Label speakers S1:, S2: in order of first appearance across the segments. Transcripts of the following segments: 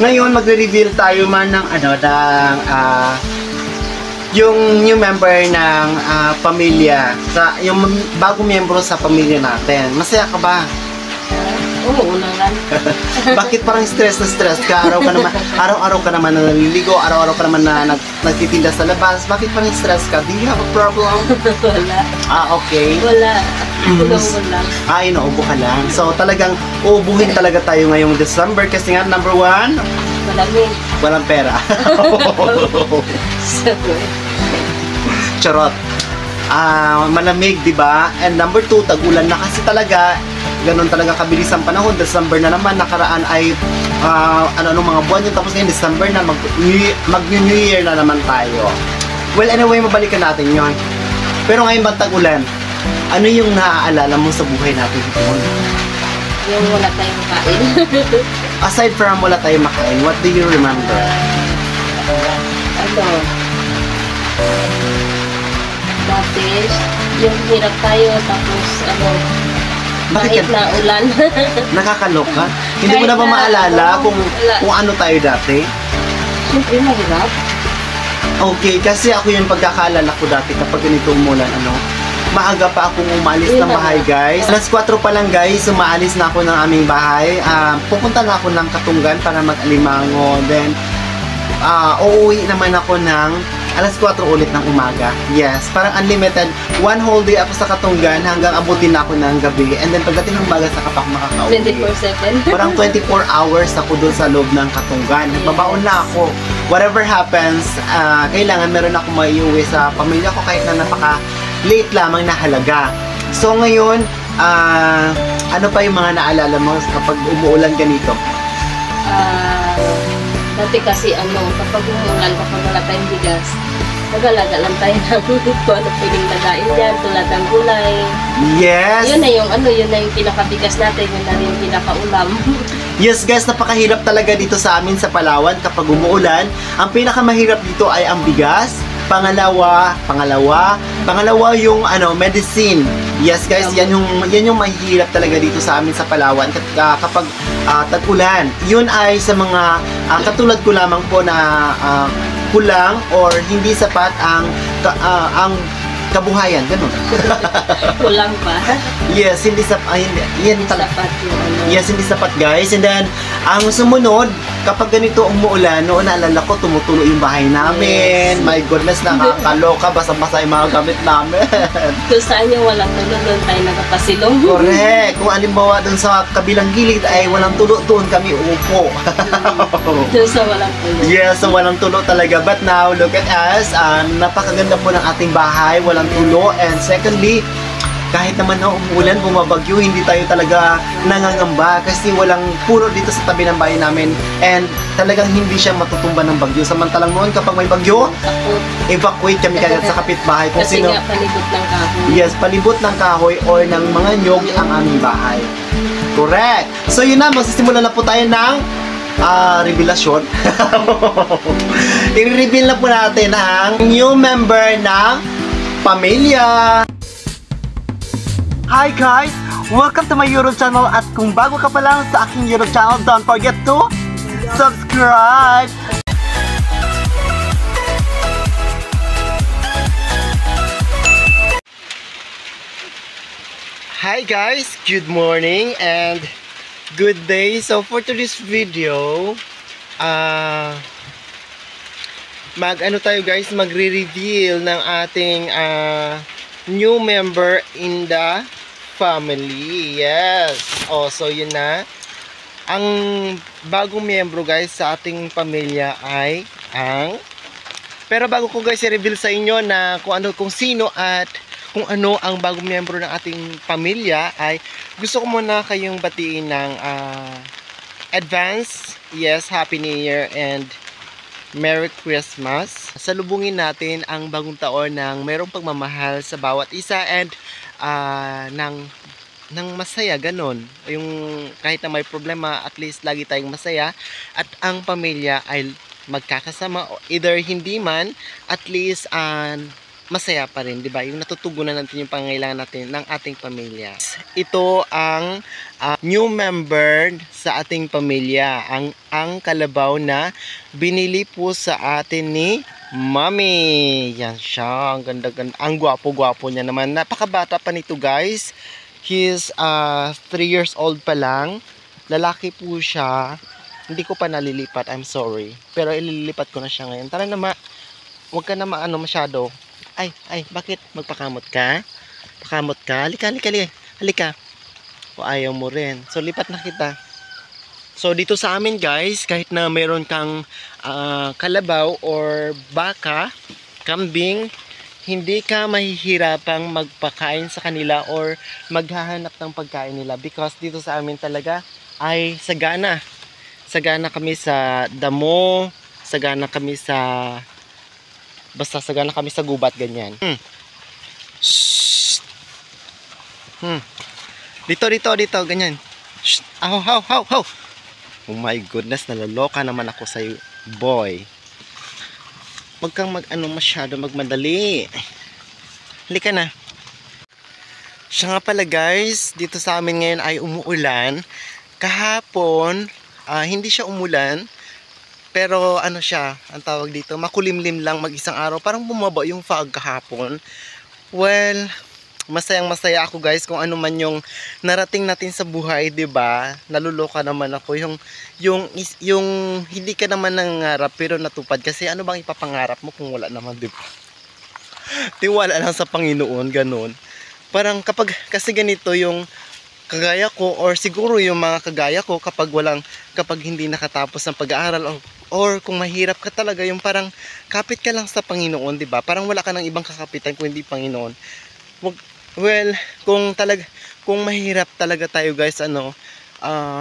S1: Ngayon, magre-reveal tayo man ng ano, ng yung new member ng pamilya, sa yung bagong miyembro sa pamilya natin. Masaya ka ba?
S2: Oo naman.
S1: Bakit parang stress na stress ka? Araw-araw ka naman na naliligo, araw-araw ka naman na nagtitinda sa labas. Bakit parang stress ka? Do you have a problem?
S2: Wala.
S1: Okay.
S2: Wala. Tulong mo lang.
S1: Inuubo ka lang. So talagang uubuhin talaga tayo ngayong December kasi nga number 1,
S2: Malamig.
S1: walang pera. Charot. Malamig, di ba? And number 2, tag-ulan na kasi talaga. Ganon talaga kabilis ang panahon. December na naman, nakaraan ay mga buwan yun. Tapos ngayon December na, mag-New Year na naman tayo. Well, anyway, mabalikan natin yon. Pero ngayon bang tag-ulan, ano yung naaalala mo sa buhay natin noon?
S2: Yung wala tayong kain.
S1: Aside from wala tayong makain, what do you remember?
S2: Ano? Dati, yung hirap tayo, tapos kahit na ulan.
S1: Nakakaloka? Hindi mo na ba maalala kung ano tayo dati?
S2: Siyempre mahirap.
S1: Okay, kasi ako yung pagkakaalala ko dati kapag ganito umulan, maaga pa akong umalis ng bahay, guys. Alas 4 pa lang, guys, umaalis na ako ng aming bahay. Pupunta na ako ng Katunggan para mag-alimango. Then, uuwi naman ako ng alas 4 ulit ng umaga. Yes, parang unlimited. One whole day ako sa Katunggan hanggang abutin na ako ng gabi. And then, pagdating ng umaga, saka pa ako makakauwi.
S2: 24/7.
S1: Parang 24 hours ako doon sa loob ng Katunggan. Nagbabaon na ako. Whatever happens, kailangan meron ako maiuwi sa pamilya ko kahit na napaka-late lamang na halaga. So, ngayon, ano pa yung mga naalala mo kapag umuulan ganito?
S2: Dati kasi kapag umulan, kapag wala tayong bigas, mag-alaga lang tayo ng kung ano pwedeng lagain dyan, tulad ng gulay.
S1: Yes!
S2: Yun na yung pinakabigas natin, yun na rin yung pinakaulam.
S1: Yes, guys, napakahirap talaga dito sa amin sa Palawan kapag umuulan. Ang pinakamahirap dito ay ang bigas. Pangalawa yung medicine. Yes, guys, yan yung mahihirap talaga dito sa amin sa Palawan kapag tag-ulan. Yun ay sa mga katulad ko lamang po na kulang or hindi sapat ang kabuhayan, ganun.
S2: Kulang pa.
S1: Yes, hindi sapat. Yan
S2: Sapat yung
S1: Yes, hindi sapat, guys. And then, ang sumunod, kapag ganito umuulan, noon naalala ko, tumutulo yung bahay namin. Yes. My goodness, nakakaloka. Basa-basa yung mga gamit namin.
S2: Kung saan yung walang tulo, doon tayo nakapasilong.
S1: Correct. Kung alimbawa doon sa kabilang gilid ay walang tulo, doon kami uupo.
S2: Doon sa walang tulo.
S1: Yes, so walang tulo talaga. But now, look at us. Napakaganda po ng ating bahay. Walang tulo. And secondly, kahit naman na umuulan, bumabagyo, hindi tayo talaga nangangamba kasi walang puro dito sa tabi ng bahay namin and talagang hindi siya matutumba ng bagyo. Samantalang noon kapag may bagyo, evacuate kami kagad sa kapitbahay. Kung
S2: kasi
S1: sino,
S2: nga palibot ng kahoy.
S1: Yes, palibot ng kahoy or ng mga nyog ang aming bahay. Correct! So yun na, magsisimula na po tayo ng revelasyon. I-reveal na po natin ang new member ng pamilya. Hi guys! Welcome to my YouTube channel at kung bago ka pa lang sa aking YouTube channel, don't forget to subscribe! Hi guys! Good morning and good day! So for today's video, magre-reveal ng ating new member in the family. Yes. So yun na. Ang bagong miyembro guys sa ating pamilya ay pero bago ko guys i-reveal sa inyo na kung sino at kung ano ang bagong miyembro ng ating pamilya, ay gusto ko muna kayong batiin ng advance, yes, Happy New Year and Merry Christmas. Salubungin natin ang bagong taon ng mayroong pagmamahal sa bawat isa and ng masaya, ganun. Yung kahit na may problema, at least lagi tayong masaya at ang pamilya ay magkakasama, either hindi man, at least masaya pa rin, di ba? Yung natutugunan natin yung pangangailangan natin ng ating pamilya. Ito ang new member sa ating pamilya, ang kalabaw na binili po sa atin ni Mommy. Yan siya, ang ganda-ganda, ang gwapo-gwapo niya naman. Napakabata pa nito, guys. He's 3 years old pa lang. Lalaki po siya. Hindi ko pa nalilipat, I'm sorry. Pero ililipat ko na siya ngayon. Tara na, huwag ka na masyado. Ay, bakit? Magpakamot ka? Pakamot ka? Halika. O ayaw mo rin. So, lipat na kita. So, dito sa amin, guys, kahit na mayroon kang kalabaw or baka, kambing, hindi ka mahihirapang magpakain sa kanila or maghahanap ng pagkain nila. Because dito sa amin talaga ay sagana. Sagana kami sa damo, sagana kami sa... Basta sagana kami sa gubat, ganyan. Dito, ganyan. How. Oh my goodness, naloloka naman ako sa'yo, boy. Huwag kang masyado magmadali. Halika na. Siya nga pala, guys, dito sa amin ngayon ay umuulan. Kahapon, hindi siya umulan. Pero ano siya, ang tawag dito, makulimlim lang mag-isang araw. Parang bumaba yung fog kahapon. Well, masayang-masaya ako, guys, kung ano man yung narating natin sa buhay, 'di ba? Naluloka naman ako yung hindi ka naman nangarap pero natupad, kasi ano bang ipapangarap mo kung wala naman, 'di ba? Tiwala lang sa Panginoon, ganun. Parang kapag kasi ganito yung kagaya ko, or siguro yung mga kagaya ko, kapag hindi nakatapos ng pag-aaral, or kung mahirap ka talaga, yung parang kapit ka lang sa Panginoon, 'di ba? Parang wala ka ng ibang kakapitan kung hindi Panginoon. Well, kung mahirap talaga tayo, guys,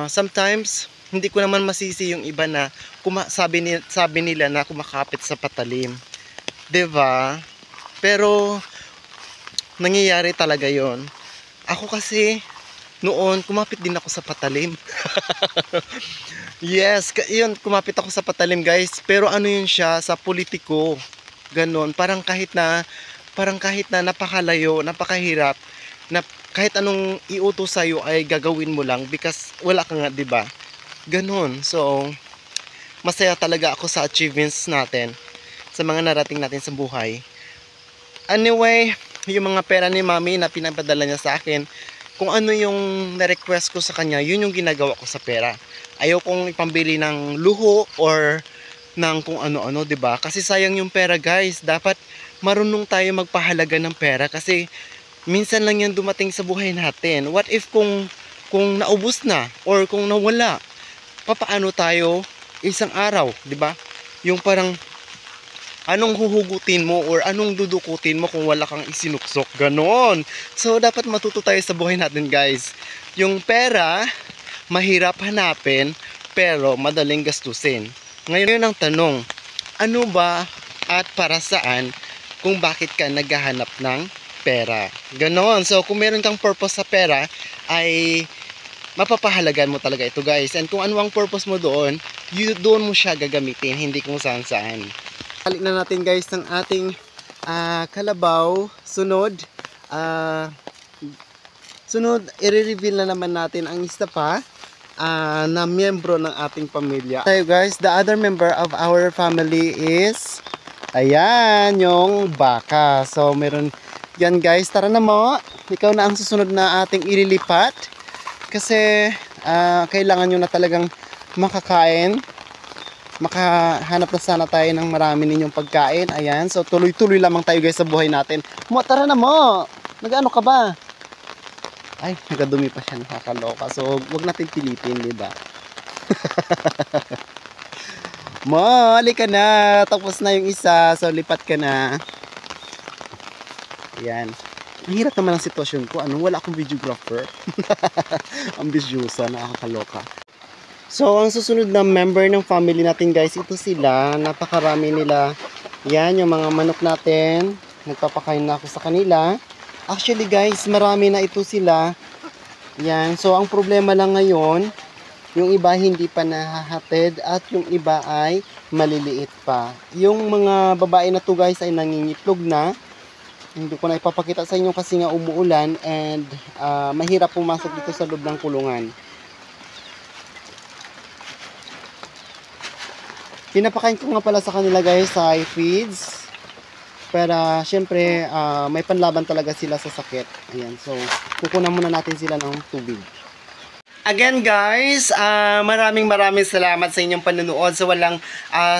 S1: sometimes hindi ko naman masisi yung iba na sabi nila na kumakapit sa patalim. 'Di ba? Pero nangyayari talaga 'yon. Ako kasi noon, kumapit din ako sa patalim. Yes, yun, kumapit ako sa patalim, guys. Pero ano yun siya, sa politiko. Ganon. Parang kahit na napakalayo, napakahirap, na kahit anong iutos sa'yo ay gagawin mo lang because wala ka nga, diba? Ganon. So, masaya talaga ako sa achievements natin, sa mga narating natin sa buhay. Anyway, yung mga pera ni Mami na pinapadala niya sa akin, kung ano yung na-request ko sa kanya, yun yung ginagawa ko sa pera. Ayaw kong ipambili ng luho or ng kung ano-ano, 'di ba? Kasi sayang yung pera, guys. Dapat marunong tayo magpahalaga ng pera kasi minsan lang yan dumating sa buhay natin. What if kung naubos na or kung nawala? Papaano tayo isang araw, 'di ba? Yung parang anong huhugutin mo or anong dudukutin mo kung wala kang isinuksok, ganon. So dapat matuto tayo sa buhay natin, guys. Yung pera mahirap hanapin pero madaling gastusin. Ngayon ang tanong, ano ba at para saan kung bakit ka naghahanap ng pera? Ganon. So kung meron kang purpose sa pera ay mapapahalagan mo talaga ito, guys. And kung ano ang purpose mo doon, doon mo siya gagamitin, hindi kung saan-saan. Balik na natin, guys, ng ating kalabaw. Sunod, i-reveal na naman natin ang isa pa na miyembro ng ating pamilya. Tayo, guys, the other member of our family is, ayan, yung baka. So, meron yan, guys. Tara na mo. Ikaw na ang susunod na ating ililipat. Kasi, kailangan nyo na talagang makakain. Makahanap na sana tayo ng marami ninyong pagkain. Ayan, so tuloy-tuloy lamang tayo, guys, sa buhay natin. Tara na mo. Nag-ano ka ba? Ay, nagadumi pa siya, nakakaloka. So, wag natin pilitin, di ba? Halika na. Tapos na yung isa. So, lipat ka na. Ayan. Ang hirap naman ang sitwasyon ko. Wala akong videographer. Ambisyosa, nakakaloka. So, ang susunod na member ng family natin, guys, ito sila. Napakarami nila. Yan, yung mga manok natin. Nagpapakain na ako sa kanila. Actually, guys, marami na ito sila. Yan. So, ang problema lang ngayon, yung iba hindi pa nahahatid at yung iba ay maliliit pa. Yung mga babae na to, guys, ay nangingitlog na. Hindi ko na ipapakita sa inyo kasi nga umuulan and mahirap pumasok dito sa loob ng kulungan. Pinapakain ko nga pala sa kanila guys sa feeds. Pero syempre may panlaban talaga sila sa sakit. Ayan, so kukunan muna natin sila ng tubig. Again guys, maraming salamat sa inyong panunood, sa walang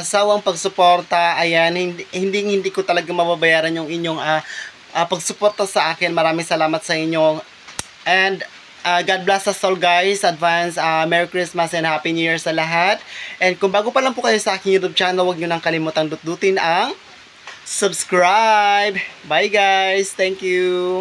S1: sawang pagsuporta. Ayan, hindi ko talaga mababayaran yung inyong pagsuporta sa akin. Maraming salamat sa inyo. And God bless us all guys. Advance Merry Christmas and Happy New Year sa lahat. And kung bago pa lang po kayo sa aking YouTube channel, huwag nyo nang kalimutang dutin ang subscribe. Bye guys. Thank you.